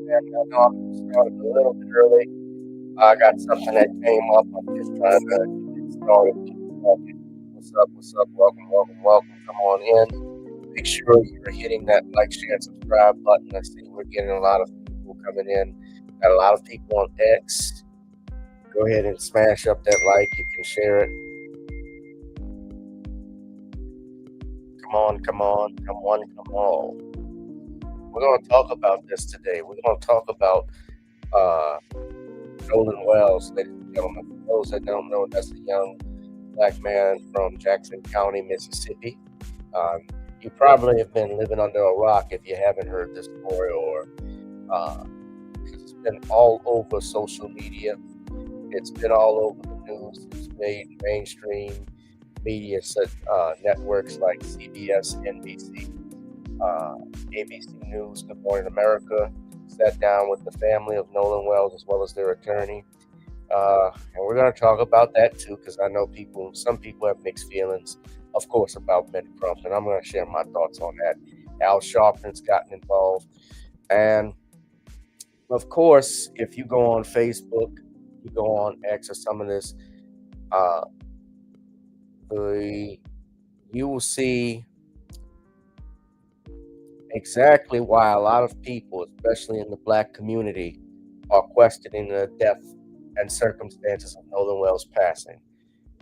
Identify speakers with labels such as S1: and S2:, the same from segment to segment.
S1: And I know I'm starting a little bit early. I got something that came up. I'm just trying to get started. Keep talking. What's up? What's up? Welcome, welcome, welcome. Come on in. Make sure you're hitting that like, share, and subscribe button. I see we're getting a lot of people coming in. Got a lot of people on X. Go ahead and smash up that like. You can share it. Come on, come on, come on, come on. We're going to talk about this today. We're going to talk about uh, Nolan Wells, ladies and gentlemen. For those that don't know, that's a young black man from Jackson County, Mississippi. Um, you probably have been living under a rock if you haven't heard this story, or it's been all over social media. It's been all over the news. It's made mainstream media networks like CBS, NBC, ABC News, Good Morning America. Sat down with the family of Nolan Wells as well as their attorney. And we're going to talk about that too, because I know some people have mixed feelings, of course, about Ben Crump, and I'm going to share my thoughts on that. Al Sharpton's gotten involved. And of course, if you go on Facebook, you go on X or some of this, uh, you will see exactly why a lot of people, especially in the black community, are questioning the death and circumstances of Nolan Wells' passing.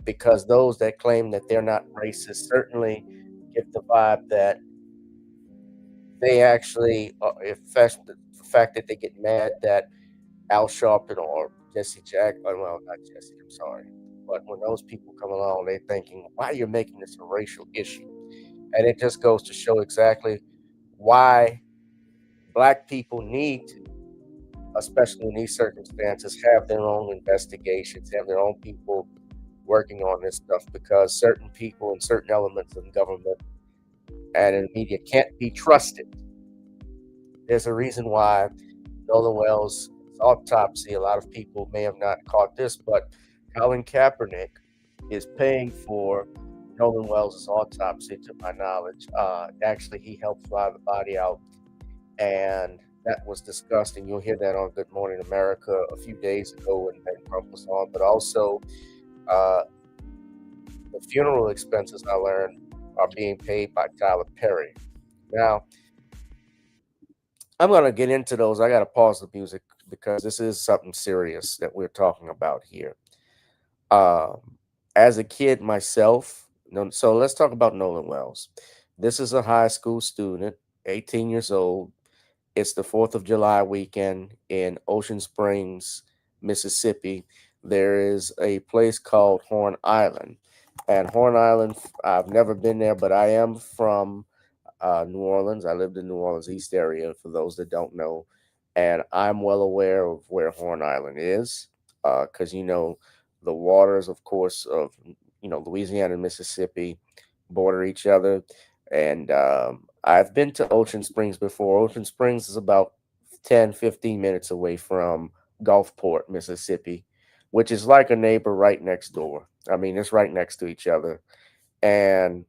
S1: Because those that claim that they're not racist certainly give the vibe that they actually, the fact that they get mad that Al Sharpton or Jesse Jack, well, not Jesse, I'm sorry. But when those people come along, they're thinking, why are you making this a racial issue? And it just goes to show exactly why black people need to, especially in these circumstances, have their own investigations, have their own people working on this stuff, because certain people and certain elements of government and in media can't be trusted. There's a reason why Nolan Wells' autopsy, a lot of people may have not caught this, but Colin Kaepernick is paying for Nolan Wells' autopsy, to my knowledge. Actually, he helped fly the body out, and that was discussed, and you'll hear that on Good Morning America a few days ago when Ben Crump was on. But also, uh, the funeral expenses, I learned, are being paid by Tyler Perry. Now, I'm going to get into those. I got to pause the music because this is something serious that we're talking about here. As a kid myself, so let's talk about Nolan Wells. This is a high school student, 18 years old. It's the 4th of July weekend in Ocean Springs, Mississippi. There is a place called Horn Island. And Horn Island, I've never been there, but I am from New Orleans. I lived in New Orleans East area, for those that don't know. And I'm well aware of where Horn Island is, because, the waters, of course, of, Louisiana and Mississippi border each other. And I've been to Ocean Springs before. Ocean Springs is about 10, 15 minutes away from Gulfport, Mississippi, which is like a neighbor right next door. I mean, it's right next to each other. And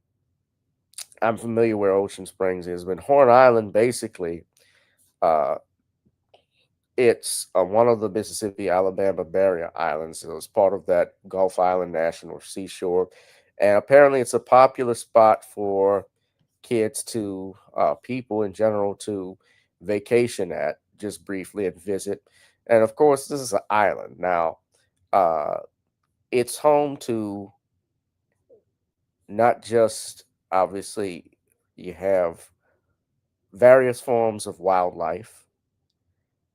S1: I'm familiar where Ocean Springs is, but Horn Island, basically, uh, it's one of the Mississippi Alabama barrier islands. So it's part of that Gulf Island National Seashore. And apparently, it's a popular spot for kids to, people in general, to vacation at just briefly and visit. And of course, this is an island. Now, uh, it's home to not just, obviously, you have various forms of wildlife.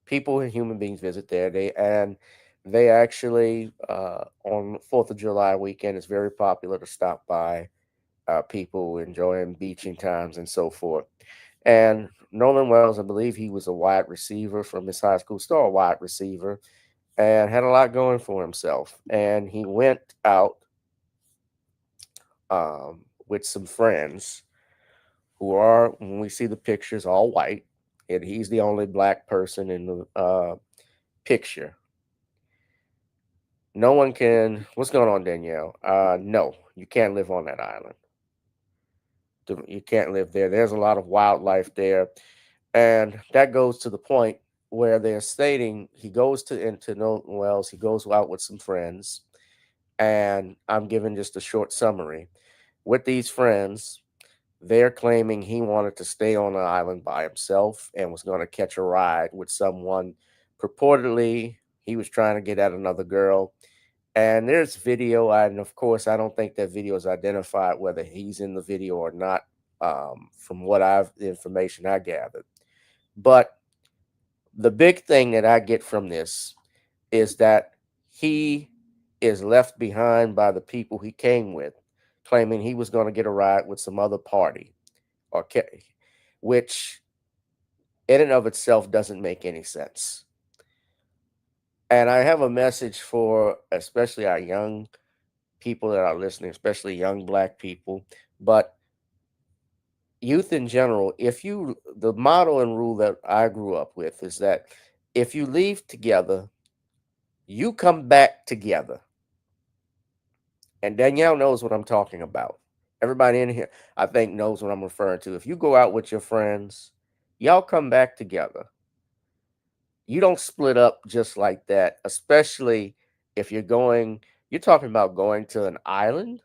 S1: People and human beings visit there. They actually, on 4th of July weekend, it's very popular to stop by, people enjoying beaching times and so forth. And Nolan Wells, I believe he was a wide receiver from his high school, still a wide receiver, and had a lot going for himself. And he went out with some friends who are, when we see the pictures, all white, and he's the only black person in the picture. No one can. What's going on, Danielle? No, you can't live on that island. You can't live there. There's a lot of wildlife there, and that goes to the point where they're stating he goes to into Nolan Wells. He goes out with some friends, and I'm giving just a short summary. With these friends, they're claiming he wanted to stay on the island by himself and was going to catch a ride with someone. Purportedly, he was trying to get at another girl. And there's video, and of course, I don't think that video is identified whether he's in the video or not, from what the information I gathered. But the big thing that I get from this is that he is left behind by the people he came with, claiming he was going to get a ride with some other party, or which in and of itself doesn't make any sense. And I have a message for especially our young people that are listening, especially young black people, but youth in general. If you, the motto and rule that I grew up with is that if you leave together, you come back together. And Danielle knows what I'm talking about. Everybody in here, I think, knows what I'm referring to. If you go out with your friends, y'all come back together. You don't split up just like that, especially if you're talking about going to an island.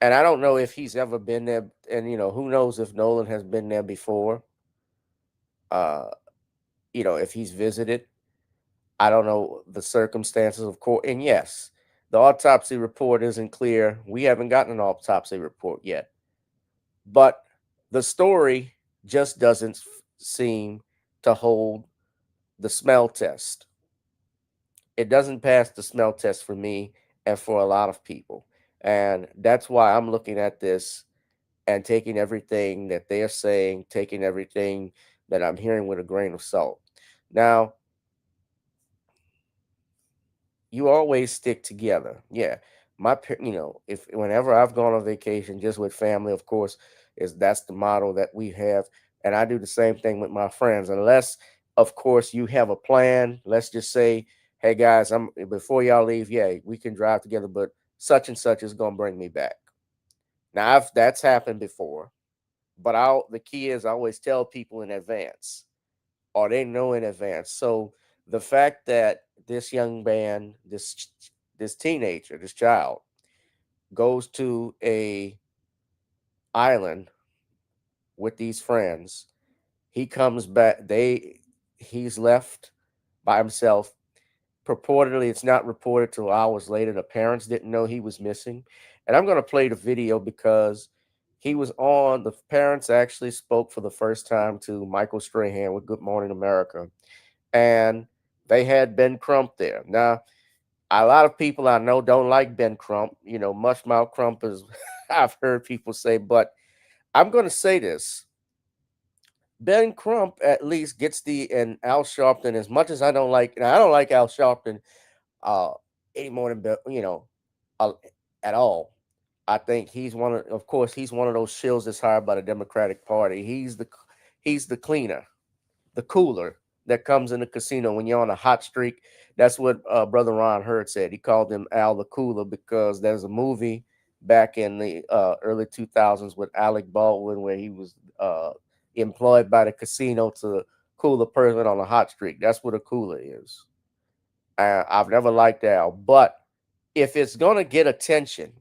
S1: And I don't know if he's ever been there. And, who knows if Nolan has been there before, uh, if he's visited. I don't know the circumstances, of course. And yes, the autopsy report isn't clear. We haven't gotten an autopsy report yet. But the story just doesn't seem to hold the smell test. It doesn't pass the smell test for me and for a lot of people. And that's why I'm looking at this and taking everything that they're saying, taking everything that I'm hearing with a grain of salt. Now, you always stick together. Yeah. If whenever I've gone on vacation just with family, of course, that's the model that we have. And I do the same thing with my friends, unless, of course, you have a plan. Let's just say, hey guys, I'm before y'all leave, yeah, we can drive together, but such and such is gonna bring me back. Now that's happened before, but the key is I always tell people in advance, or they know in advance. So the fact that this young man, this teenager, this child, goes to a island with these friends, he comes back. He's left by himself. Purportedly, it's not reported till hours later. The parents didn't know he was missing, and I'm going to play the video because he was on. The parents actually spoke for the first time to Michael Strahan with Good Morning America, and they had Ben Crump there. Now, a lot of people I know don't like Ben Crump. Mushmouth Crump is, I've heard people say, but I'm going to say this. Ben Crump at least gets and Al Sharpton, as much as I don't like, and I don't like Al Sharpton uh, any more than, uh, at all. I think of course, he's one of those shills that's hired by the Democratic Party. He's the cleaner, the cooler that comes in the casino when you're on a hot streak. That's what Brother Ron Hurd said. He called him Al the Cooler because there's a movie back in the early 2000s with Alec Baldwin where he was employed by the casino to cool a person on a hot streak. That's what a cooler is. I've never liked Al, but if it's going to get attention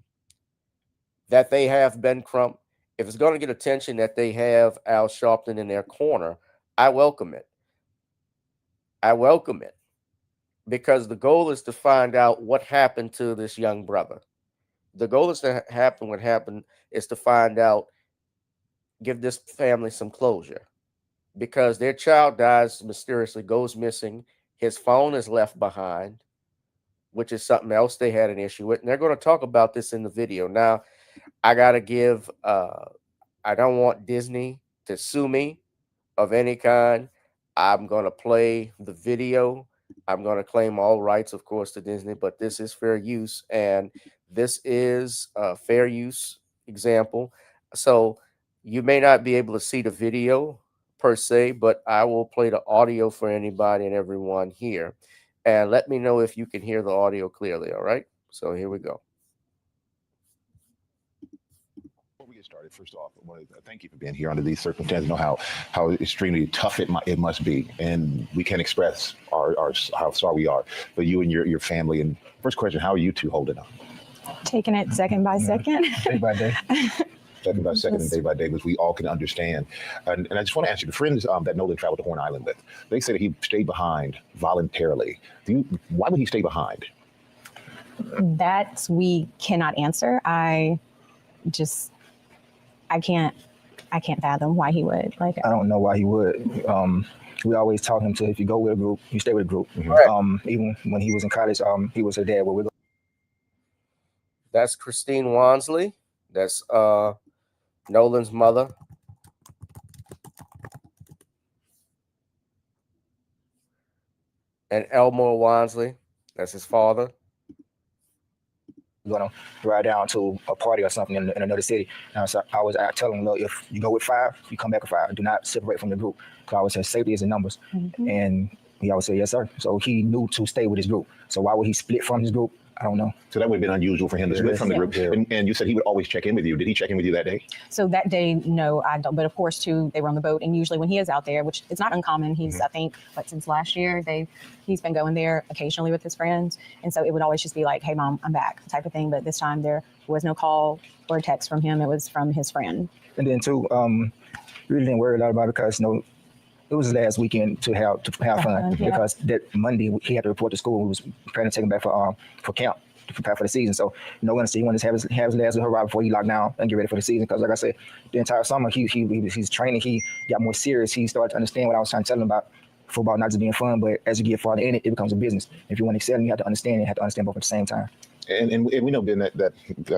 S1: that they have Ben Crump, if it's going to get attention that they have Al Sharpton in their corner, I welcome it. I welcome it because the goal is to find out what happened to this young brother. The goal is to happen. What happened is to find out, give this family some closure because their child dies mysteriously, goes missing. His phone is left behind, which is something else they had an issue with. And they're going to talk about this in the video. Now, I got to I don't want Disney to sue me of any kind. I'm going to play the video. I'm going to claim all rights, of course, to Disney, but this is fair use. And This is a fair use example. So you may not be able to see the video per se, but I will play the audio for anybody and everyone here. And let me know if you can hear the audio clearly. All right. So here we go.
S2: Before we get started, first off, I want to thank you for being here under these circumstances. I know how extremely tough it must be, and we can't express our how sorry we are for you and your family. And first question, how are you two holding up?
S3: Taking it second by second.
S4: Day by day.
S2: Second by second and day by day, which we all can understand. And I just want to ask you, the friends that Nolan traveled to Horn Island with, they say that he stayed behind voluntarily. Why would he stay behind?
S3: That we cannot answer. I can't fathom why he would.
S4: I don't know why he would. We always taught him to, if you go with a group, you stay with a group.
S1: Mm-hmm.
S4: Even when he was in college, he was her dad.
S1: That's Christine Wansley. That's Nolan's mother. And Elmore Wansley. That's his father.
S4: Going to ride down to a party or something in another city. So I tell him, look, if you go with 5, you come back with 5. Do not separate from the group. Because I always say safety is in numbers. Mm-hmm. And he always said, yes, sir. So he knew to stay with his group. So why would he split from his group? I don't know.
S2: So that would have been unusual for him to split from the group. Yeah. And you said he would always check in with you. Did he check in with you that day?
S3: So that day, no, I don't. But of course, too, they were on the boat. And usually when he is out there, which it's not uncommon, he's, I think, since last year, he's been going there occasionally with his friends. And so it would always just be like, hey, Mom, I'm back type of thing. But this time there was no call or text from him. It was from his friend.
S4: And then, too, really didn't worry a lot about it because, it was his last weekend to have fun. Yeah. Because that Monday, he had to report to school. We was planning to take him back for camp. To prepare for the season. So he wanted to have his last hurrah before he locked down and get ready for the season. Because like I said, the entire summer he's training, he got more serious. He started to understand what I was trying to tell him about football not just being fun, but as you get farther in it, it becomes a business. If you want to excel, you have to understand it. You have to understand both at the same time.
S2: And we know, Ben, that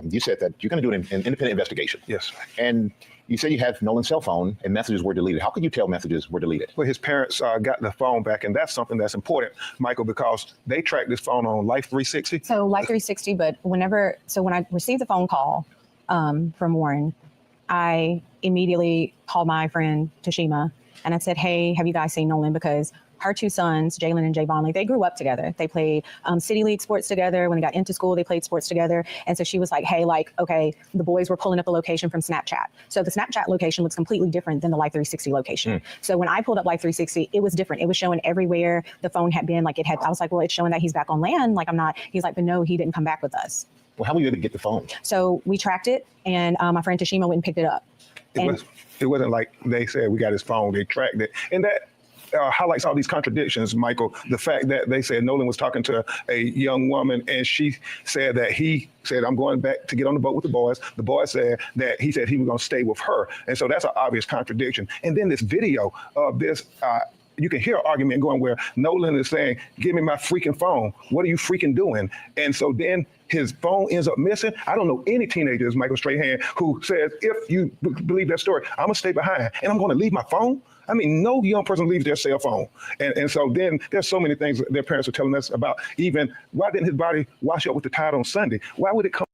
S2: you said that you're going to do an independent investigation.
S5: Yes.
S2: And you say you have Nolan's cell phone and messages were deleted. How could you tell messages were deleted?
S5: Well, his parents got the phone back, and that's something that's important, Michael, because they tracked this phone on Life 360.
S3: So Life 360, but when I received the phone call from Warren, I immediately called my friend Tashima and I said, hey, have you guys seen Nolan? Because her 2 sons, Jalen and Javon, they grew up together. They played City League sports together. When they got into school, they played sports together. And so she was like, hey, okay, the boys were pulling up a location from Snapchat. So the Snapchat location looks completely different than the Life 360 location. So when I pulled up Life 360, it was different. It was showing everywhere the phone had been. I was like, well, it's showing that he's back on land. I'm not. He's like, but no, he didn't come back with us.
S2: Well, how were you able to get the phone?
S3: So we tracked it, and my friend Tashima went and picked it up.
S5: It wasn't like they said we got his phone. They tracked it. And that highlights all these contradictions, Michael. The fact that they said Nolan was talking to a young woman and she said that he said, I'm going back to get on the boat with the boys. The boy said that he said he was going to stay with her. And so that's an obvious contradiction. And then this video of this, you can hear an argument going where Nolan is saying, give me my freaking phone. What are you freaking doing? And so then his phone ends up missing. I don't know any teenagers, Michael Strahan, who says, if you believe that story, I'm going to stay behind and I'm going to leave my phone. I mean, no young person leaves their cell phone. And so then there's so many things their parents are telling us about. Even why didn't his body wash up with the tide on Sunday? Why would it come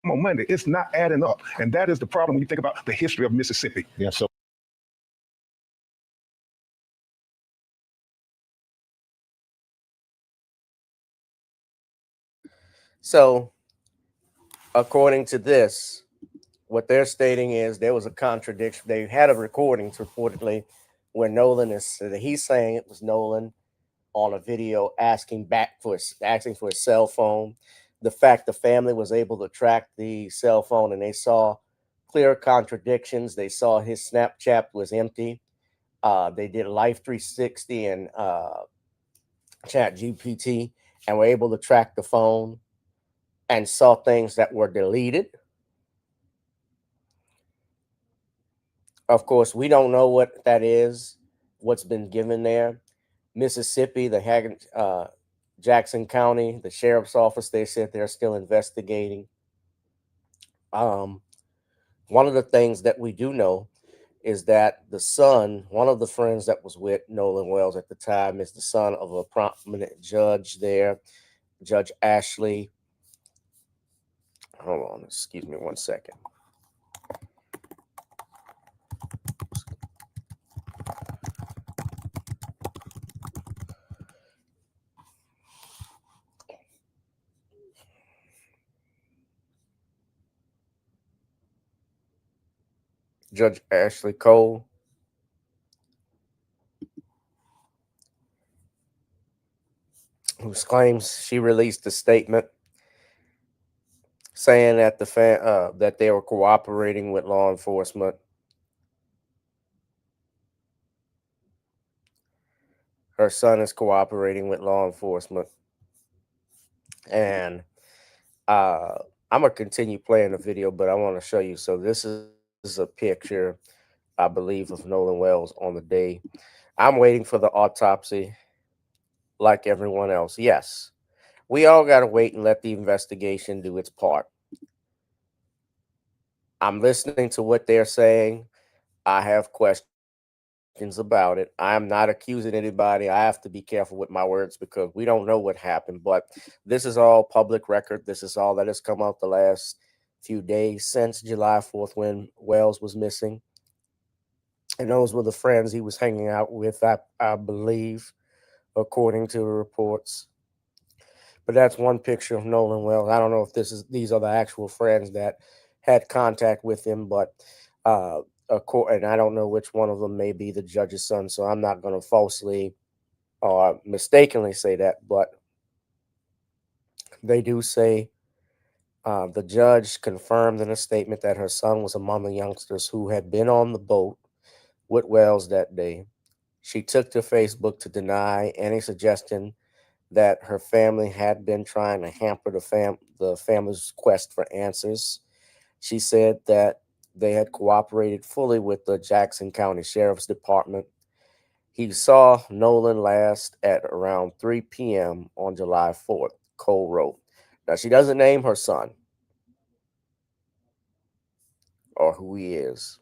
S5: on Monday? It's not adding up. And that is the problem when you think about the history of Mississippi.
S2: Yeah.
S1: So according to this, what they're stating is there was a contradiction. They had a recording reportedly where Nolan he's saying it was Nolan on a video asking for his cell phone. The fact the family was able to track the cell phone and they saw clear contradictions. They saw his Snapchat was empty. They did Life 360 and Chat GPT and were able to track the phone and saw things that were deleted. Of course, we don't know what that is, what's been given there. Mississippi, the Jackson County, the sheriff's office, they said they're still investigating. One of the things that we do know is that the son, one of the friends that was with Nolan Wells at the time, is the son of a prominent judge there, Judge Ashley Hold on, excuse me 1 second. Judge Ashley Cole who claims she released a statement saying that that they were cooperating with law enforcement. Her son is cooperating with law enforcement, and I'm gonna continue playing the video, but I want to show you. So this is a picture, I believe, of Nolan Wells on the day. I'm waiting for the autopsy, like everyone else. Yes, we all got to wait and let the investigation do its part. I'm listening to what they're saying. I have questions about it. I'm not accusing anybody. I have to be careful with my words because we don't know what happened, but this is all public record. This is all that has come out the last few days since July 4th when Wells was missing. And those were the friends he was hanging out with, I believe, according to the reports. But that's one picture of Nolan Wells. I don't know if these are the actual friends that had contact with him, but and I don't know which one of them may be the judge's son, so I'm not going to falsely or mistakenly say that, but they do say the judge confirmed in a statement that her son was among the youngsters who had been on the boat with Wells that day. She took to Facebook to deny any suggestion that her family had been trying to hamper the family's quest for answers. She said that they had cooperated fully with the Jackson County Sheriff's Department. He saw Nolan last at around 3 p.m. on July 4th, Cole wrote. Now, she doesn't name her son or who he is,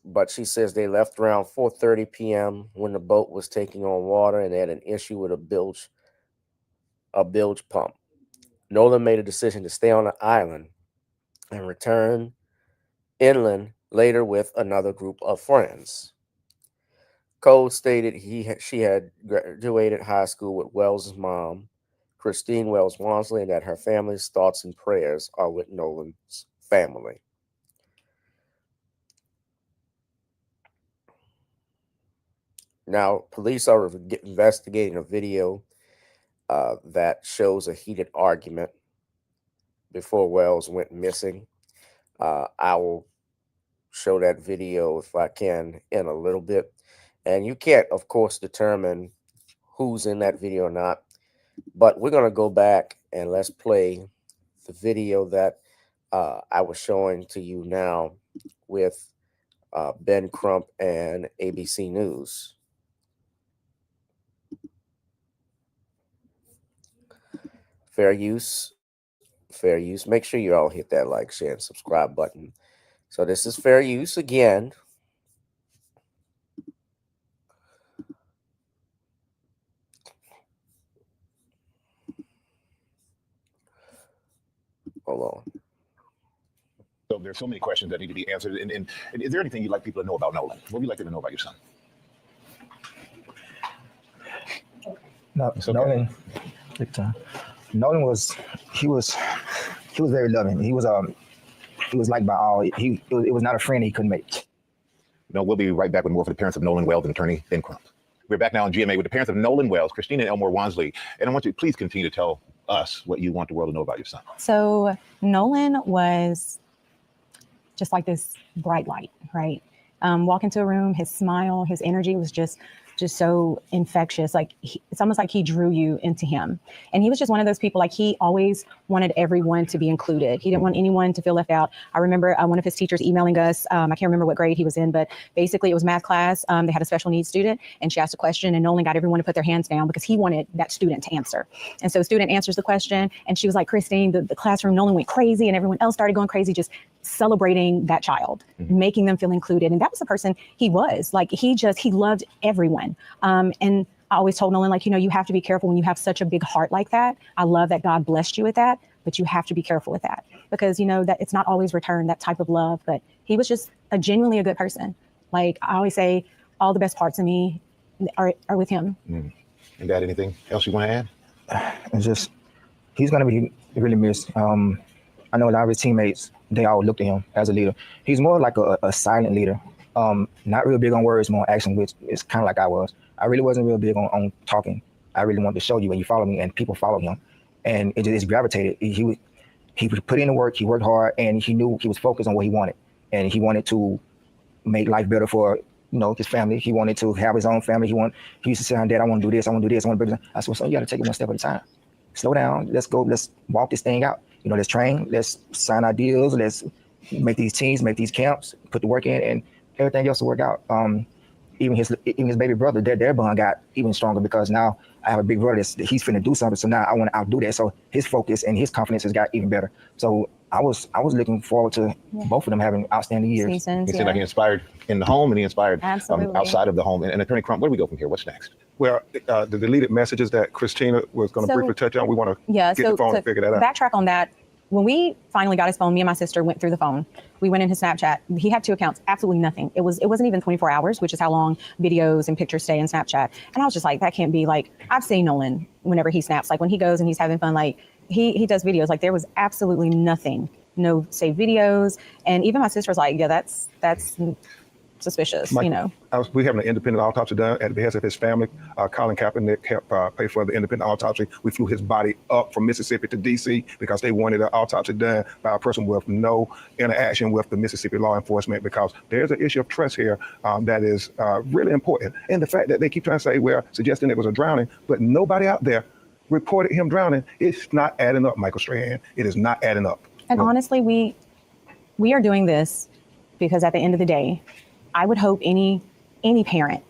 S1: but she says they left around 4:30 p.m. when the boat was taking on water and they had an issue with a bilge pump. Nolan made a decision to stay on the island and return inland later with another group of friends. Cole stated she had graduated high school with Wells' mom, Christine Wells Wansley, and that her family's thoughts and prayers are with Nolan's family. Now, police are investigating a video that shows a heated argument before Wells went missing. I will show that video if I can in a little bit. And you can't, of course, determine who's in that video or not. But we're going to go back and let's play the video that I was showing to you now with Ben Crump and ABC News. Fair use. Fair use. Make sure you all hit that like, share, and subscribe button. So this is fair use again. Hold on.
S2: So there's so many questions that need to be answered. And is there anything you'd like people to know about Nolan? What would you like them to know about your son?
S4: No,
S2: It's okay.
S4: Nolan was very loving. He was liked by all. It was not a friend he couldn't make.
S2: No, we'll be right back with more for the parents of Nolan Wells and attorney Ben Crump. We're back now on GMA with the parents of Nolan Wells, Christina and Elmore Wansley. And I want you to please continue to tell us what you want the world to know about your son.
S3: So Nolan was just like this bright light, right? Walk into a room, his smile, his energy was just so infectious. Like it's almost like he drew you into him. And he was just one of those people, like he always wanted everyone to be included. He didn't want anyone to feel left out. I remember one of his teachers emailing us. I can't remember what grade he was in, but basically it was math class. They had a special needs student and she asked a question and Nolan got everyone to put their hands down because he wanted that student to answer. And so the student answers the question and she was like, Christine, the classroom, Nolan went crazy and everyone else started going crazy, just celebrating that child, making them feel included. And that was the person he was. Like he loved everyone. And I always told Nolan, like, you have to be careful when you have such a big heart like that. I love that God blessed you with that, but you have to be careful with that because, you know, that it's not always returned, that type of love. But he was just genuinely a good person. Like I always say, all the best parts of me are with him.
S2: You got anything else you want to add?
S4: It's just, he's going to be really missed. I know a lot of his teammates, they all look to him as a leader. He's more like a silent leader. Not real big on words, more action, which is kind of like I was. I really wasn't real big on talking. I really wanted to show you and you follow me, and people follow him. And it just gravitated. He would put in the work, he worked hard, and he knew he was focused on what he wanted. And he wanted to make life better for, you know, his family. He wanted to have his own family. He used to say, Dad, I want to do this, I want to do this, I want to do this. I said, well, son, you got to take it one step at a time. Slow down, let's go, let's walk this thing out. You know, let's train, let's sign our deals, let's make these teams, make these camps, put the work in, and everything else will work out. Even his baby brother, their bond got even stronger because now I have a big brother he's finna do something. So now I want to outdo that. So his focus and his confidence has got even better. So I was looking forward to both of them having outstanding years.
S3: Seasons,
S2: He seemed like he inspired in the home and he inspired outside of the home. And Attorney Crump, where do we go from here? What's next?
S5: Well, the deleted messages that Christina was going to briefly touch on, we want to get the phone and figure that out.
S3: Backtrack on that. When we finally got his phone, me and my sister went through the phone. We went in his Snapchat. He had 2 accounts, absolutely nothing. It wasn't even 24 hours, which is how long videos and pictures stay in Snapchat. And I was just like, that can't be. Like, I've seen Nolan whenever he snaps, like when he goes and he's having fun, like he does videos. Like there was absolutely nothing, no saved videos. And even my sister was like, yeah, that's suspicious,
S5: Mike,
S3: you know.
S5: We have an independent autopsy done at the behest of his family. Colin Kaepernick helped pay for the independent autopsy. We flew his body up from Mississippi to D.C. because they wanted an autopsy done by a person with no interaction with the Mississippi law enforcement, because there's an issue of trust here that is really important. And the fact that they keep trying to say, well, suggesting it was a drowning, but nobody out there reported him drowning, it's not adding up, Michael Strahan. It is not adding up.
S3: And honestly, we are doing this because at the end of the day, I would hope any parent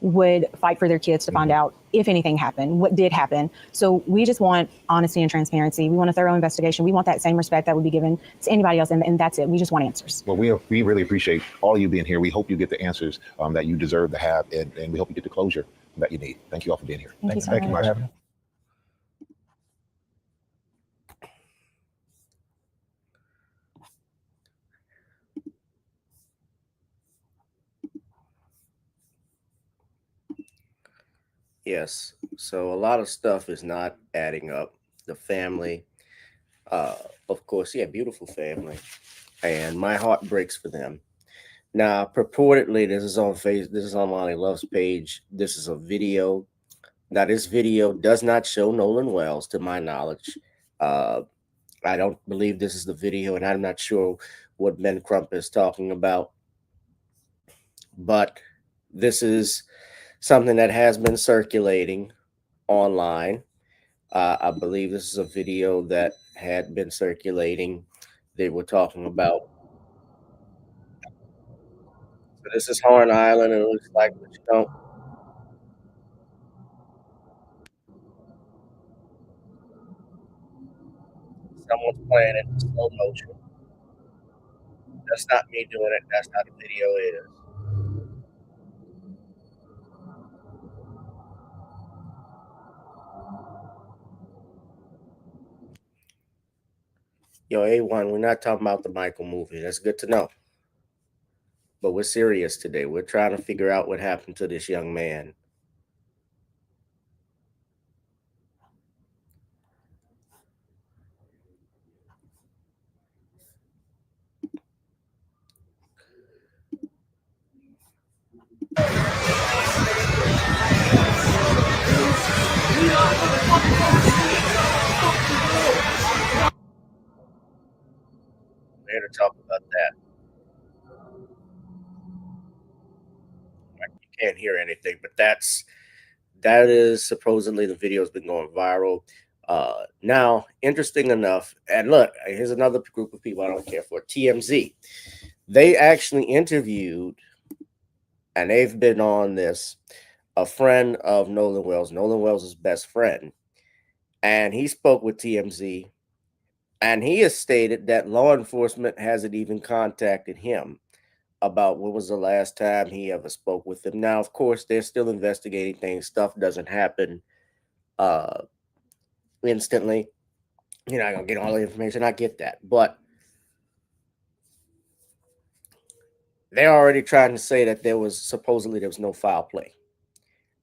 S3: would fight for their kids to find out if anything happened, what did happen. So we just want honesty and transparency. We want a thorough investigation. We want that same respect that would be given to anybody else. And that's it. We just want answers.
S2: Well, we really appreciate all of you being here. We hope you get the answers that you deserve to have, and we hope you get the closure that you need. Thank you all for being here.
S3: Thank you so much.
S1: Yes. So a lot of stuff is not adding up. The family, of course, yeah, beautiful family, and my heart breaks for them. Now, purportedly, this is on Lonnie Love's page. This is a video. Now, this video does not show Nolan Wells, to my knowledge. I don't believe this is the video, and I'm not sure what Ben Crump is talking about. But this is something that has been circulating online. I believe this is a video that had been circulating. They were talking about. So this is Horn Island, and it looks like, but you don't. Someone's playing it in slow motion. That's not me doing it. That's how the video is. Yo, A1, we're not talking about the Michael movie. That's good to know. But we're serious today. We're trying to figure out what happened to this young man. We're here to talk about that. You can't hear anything, but that is supposedly the video has been going viral. Now, interesting enough, and look, here's another group of people I don't care for, TMZ. They actually interviewed, and they've been on this, a friend of Nolan Wells' best friend, and he spoke with TMZ, and he has stated that law enforcement hasn't even contacted him about when was the last time he ever spoke with them. Now, of course, they're still investigating things. Stuff doesn't happen instantly. You're not gonna get all the information. I get that, but they're already trying to say that there was no foul play.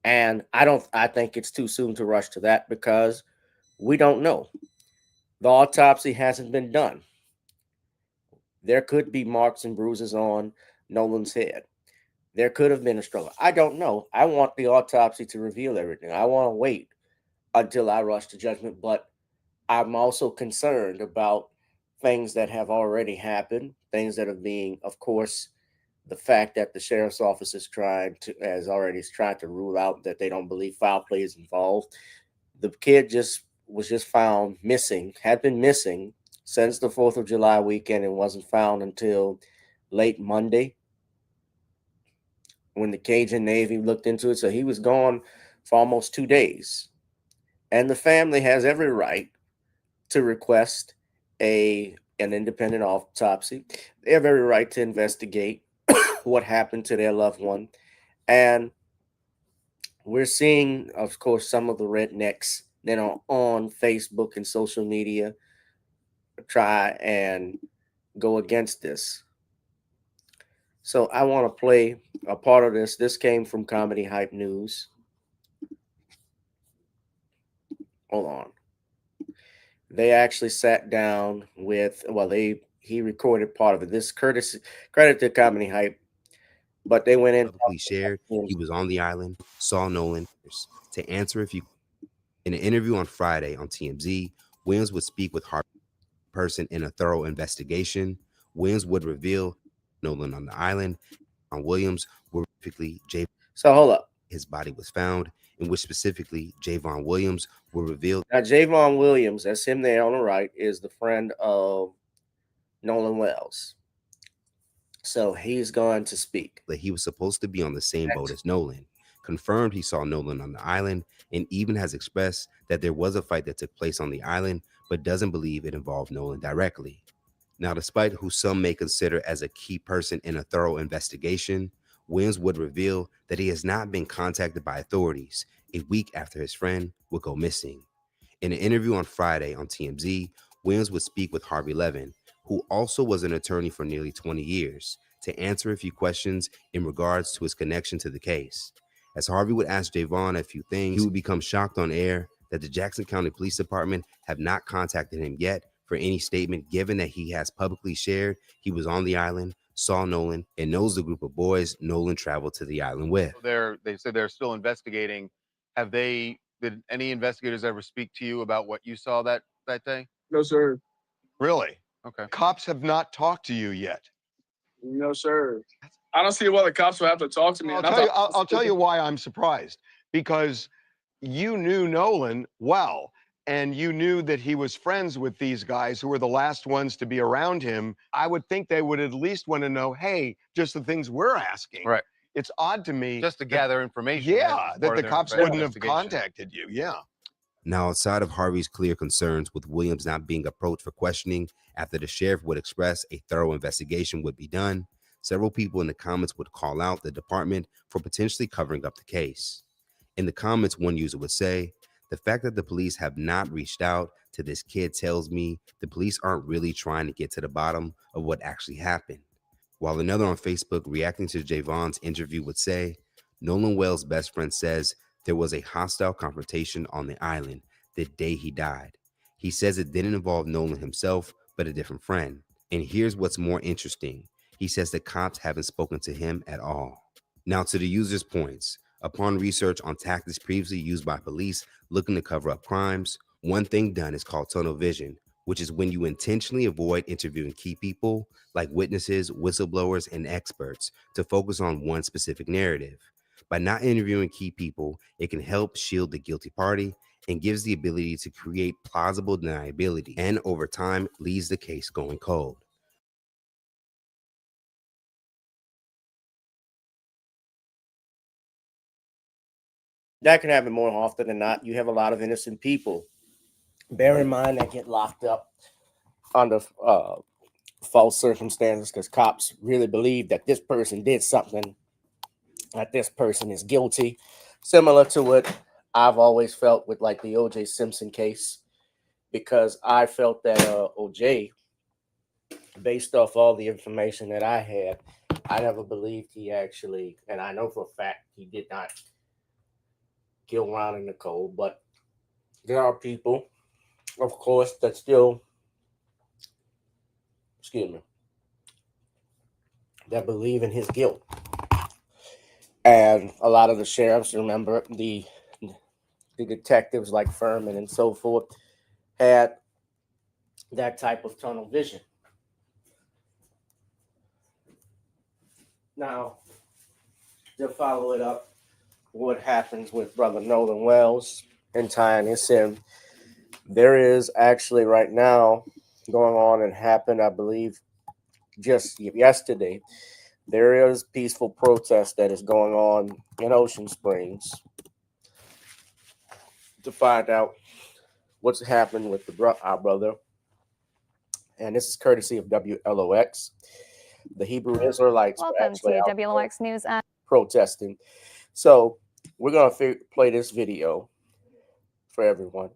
S1: And I think it's too soon to rush to that because we don't know. The autopsy hasn't been done. There could be marks and bruises on Nolan's head. There could have been a struggle. I don't know. I want the autopsy to reveal everything. I want to wait until I rush to judgment, but I'm also concerned about things that have already happened, things that are being, of course, the fact that the sheriff's office has already tried to rule out that they don't believe foul play is involved. The kid was just found missing, had been missing since the 4th of July weekend and wasn't found until late Monday when the Cajun Navy looked into it. So he was gone for almost 2 days. And the family has every right to request an independent autopsy. They have every right to investigate what happened to their loved one. And we're seeing, of course, some of the rednecks that are on Facebook and social media try and go against this. So I want to play a part of this. This came from Comedy Hype News. Hold on. They actually sat down with, he recorded part of it. This credit to Comedy Hype, but they went in.
S6: Publicly shared he was on the island, saw Nolan. To answer if you in an interview on Friday on TMZ, Williams would speak with Harvey person in a thorough investigation. Williams would reveal Nolan on the island. On Williams, where specifically
S1: So hold up.
S6: his body was found, in which specifically Javon Williams were revealed.
S1: Now, Javon Williams, that's him there on the right, is the friend of Nolan Wells. So he's going to speak.
S6: That he was supposed to be on the same boat as Nolan. Confirmed he saw Nolan on the island, and even has expressed that there was a fight that took place on the island, but doesn't believe it involved Nolan directly. Now, despite who some may consider as a key person in a thorough investigation, Williams would reveal that he has not been contacted by authorities a week after his friend would go missing. In an interview on Friday on TMZ, Williams would speak with Harvey Levin, who also was an attorney for nearly 20 years, to answer a few questions in regards to his connection to the case. As Harvey would ask Javon a few things, he would become shocked on air that the Jackson County Police Department have not contacted him yet for any statement, given that he has publicly shared he was on the island, saw Nolan, and knows the group of boys Nolan traveled to the island with.
S7: They said they're still investigating. Did any investigators ever speak to you about what you saw that day?
S8: No, sir.
S7: Really? Okay. Cops have not talked to you yet.
S8: No, sir. I don't see why the cops would have to talk to me.
S7: I'll tell you why I'm surprised. Because you knew Nolan well, and you knew that he was friends with these guys who were the last ones to be around him. I would think they would at least want to know, hey, just the things we're asking.
S9: Right.
S7: It's odd to me.
S9: Just to gather information.
S7: Yeah, that the cops wouldn't have contacted you. Yeah.
S6: Now, outside of Harvey's clear concerns with Williams not being approached for questioning after the sheriff would express a thorough investigation would be done, several people in the comments would call out the department for potentially covering up the case. In the comments, one user would say, "The fact that the police have not reached out to this kid tells me the police aren't really trying to get to the bottom of what actually happened." While another on Facebook reacting to Javon's interview would say, "Nolan Wells' best friend says there was a hostile confrontation on the island the day he died. He says it didn't involve Nolan himself, but a different friend. And here's what's more interesting. He says the cops haven't spoken to him at all." Now to the user's points. Upon research on tactics previously used by police looking to cover up crimes, one thing done is called tunnel vision, which is when you intentionally avoid interviewing key people like witnesses, whistleblowers, and experts to focus on one specific narrative. By not interviewing key people, it can help shield the guilty party and gives the ability to create plausible deniability, and over time leaves the case going cold.
S1: That can happen more often than not. You have a lot of innocent people, bear in mind, that get locked up under false circumstances because cops really believe that this person did something, that this person is guilty. Similar to what I've always felt with like the O.J. Simpson case. because I felt that OJ, based off all the information that I had, I never believed he actually, and I know for a fact he did not kill Ron and Nicole, but there are people, of course, that still, excuse me, that believe in his guilt. And a lot of the sheriffs, remember, the detectives like Furman and so forth, had that type of tunnel vision. Now, to follow it up, what happens with Brother Nolan Wells and tying this in, there is actually right now going on and happened, I believe, just yesterday. There is peaceful protest that is going on in Ocean Springs to find out what's happened with our brother. And this is courtesy of WLOX. The Hebrew Israelites were
S9: Welcome
S1: actually
S9: to
S1: out
S9: WLX News.
S1: protesting. So we're going to play this video for everyone.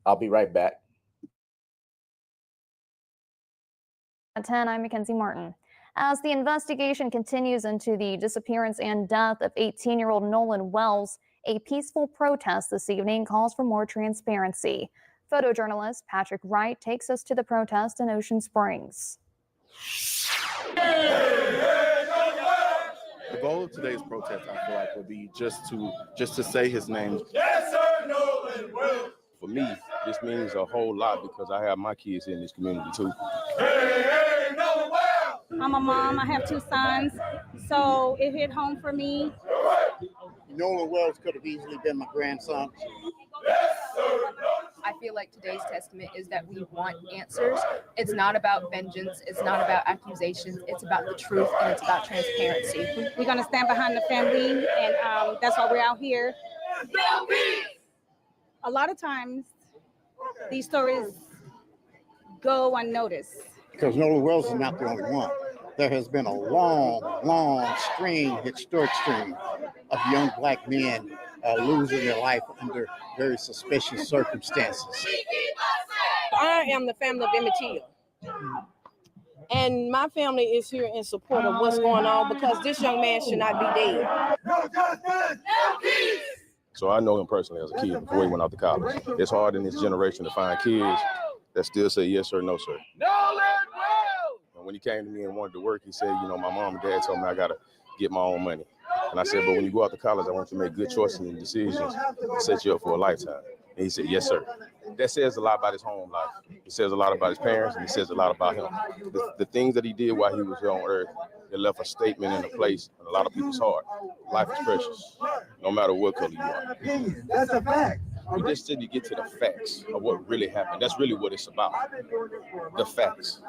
S1: I'll be right back.
S9: At 10, I'm Mackenzie Martin. As the investigation continues into the disappearance and death of 18-year-old Nolan Wells, a peaceful protest this evening calls for more transparency. Photojournalist Patrick Wright takes us to the protest in Ocean Springs.
S10: The goal of today's protest, I feel like, would be just to say his name. Yes, sir, Nolan Wells. For me, this means a whole lot because I have my kids in this community too.
S11: Hey, Nolan Wells. I'm a mom. I have 2 sons, so it hit home for me.
S12: Nolan Wells could have easily been my grandson.
S13: I feel like today's testament is that we want answers. It's not about vengeance. It's not about accusations. It's about the truth, and it's about transparency.
S11: We're going to stand behind the family, and that's why we're out here. A lot of times, these stories go unnoticed.
S12: Because Nolan Wells is not the only one. There has been a long historic string of young black men losing their life under very suspicious circumstances.
S14: I am the family of Emmett Till. And my family is here in support of what's going on because this young man should not be dead.
S10: No justice, no peace. So I know him personally as a kid before he went out to college. It's hard in this generation to find kids that still say yes sir, no sir. Nolan Wells! And when he came to me and wanted to work, he said, you know, my mom and dad told me I gotta get my own money. And I said, but when you go out to college, I want you to make good choices and decisions and set you up for a lifetime. And he said, yes, sir. That says a lot about his home life. It says a lot about his parents, and it says a lot about him. The things that he did while he was here on earth, it left a statement in a place in a lot of people's heart. Life is precious, no matter what color you are.
S11: That's a fact.
S10: We just need to get to the facts of what really happened. That's really what it's about. The facts.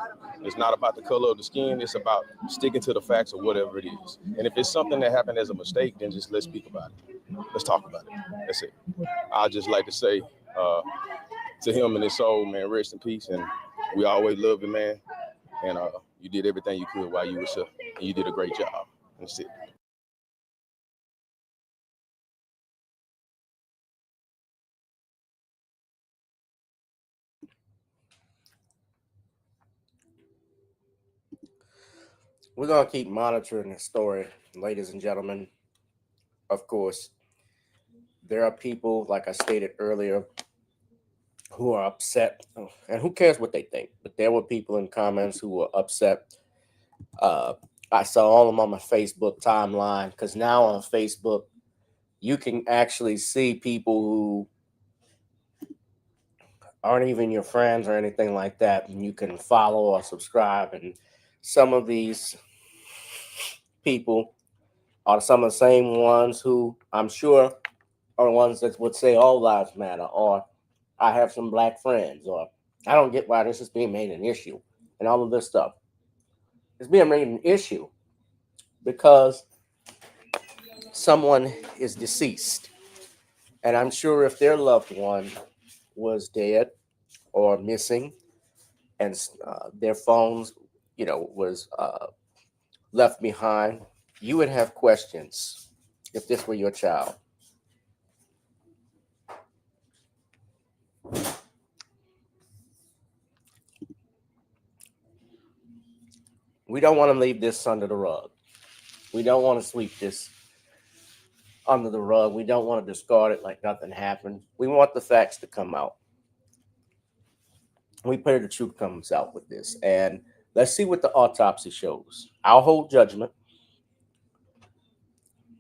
S10: It's not about the color of the skin. It's about sticking to the facts of whatever it is. And if it's something that happened as a mistake, then just let's speak about it. Let's talk about it. That's it. I'd just like to say to him and his soul, man, rest in peace. And we always love you, man. And you did everything you could while you were here. And you did a great job. That's it.
S1: We're going to keep monitoring this story, ladies and gentlemen. Of course, there are people, like I stated earlier, who are upset, and who cares what they think? But there were people in comments who were upset. I saw all of them on my Facebook timeline, because now on Facebook, you can actually see people who aren't even your friends or anything like that, and you can follow or subscribe. And some of these people are some of the same ones who I'm sure are ones that would say all lives matter, or I have some black friends, or I don't get why this is being made an issue, and all of this stuff. It's being made an issue because someone is deceased. And I'm sure if their loved one was dead or missing, and their phones, was left behind, you would have questions if this were your child. We don't want to leave this under the rug. We don't want to sweep this under the rug. We don't want to discard it like nothing happened. We want the facts to come out. We pray the truth comes out with this. And let's see what the autopsy shows. I'll hold judgment.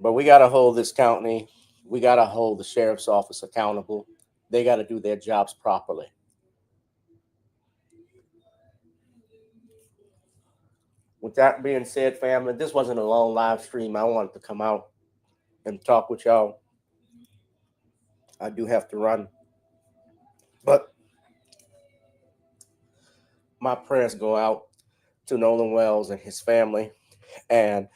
S1: But we got to hold this county. We got to hold the sheriff's office accountable. They got to do their jobs properly. With that being said, family, this wasn't a long live stream. I wanted to come out and talk with y'all. I do have to run. But my prayers go out to Nolan Wells and his family. And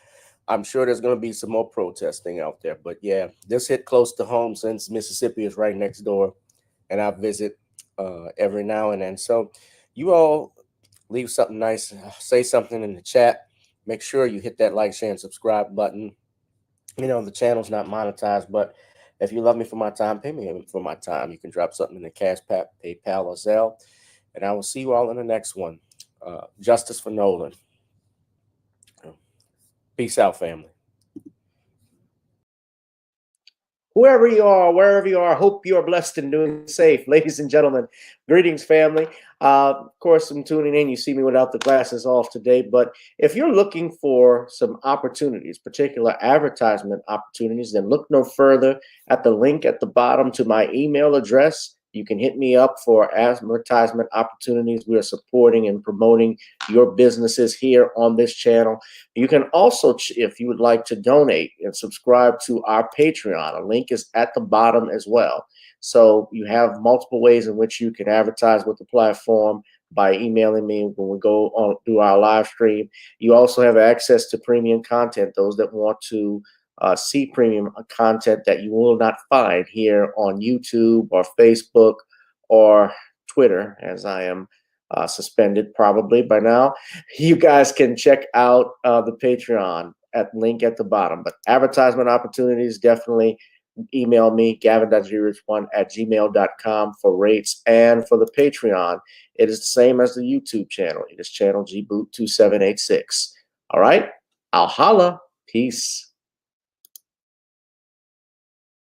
S1: I'm sure there's going to be some more protesting out there. But yeah, this hit close to home since Mississippi is right next door. And I visit every now and then. So you all leave something nice, say something in the chat. Make sure you hit that like, share, and subscribe button. You know, the channel's not monetized, but if you love me for my time, pay me for my time. You can drop something in the Cash App, PayPal, or Zelle. And I will see you all in the next one. Justice for Nolan. Peace out, family. Whoever you are, wherever you are, hope you are blessed and doing safe. Ladies and gentlemen, greetings, family. Of course, I'm tuning in. You see me without the glasses off today. But if you're looking for some opportunities, particular advertisement opportunities, then look no further at the link at the bottom to my email address. You can hit me up for advertisement opportunities. We are supporting and promoting your businesses here on this channel. You can also, if you would like to donate and subscribe to our Patreon, a link is at the bottom as well. So you have multiple ways in which you can advertise with the platform by emailing me when we go on through our live stream. You also have access to premium content, those that want to see premium content that you will not find here on YouTube or Facebook or Twitter, as I am suspended probably by now. You guys can check out the Patreon at link at the bottom. But advertisement opportunities, definitely email me, gavin.grich1@gmail.com for rates. And for the Patreon, it is the same as the YouTube channel. It is channel gboot2786. All right, I'll holla. Peace.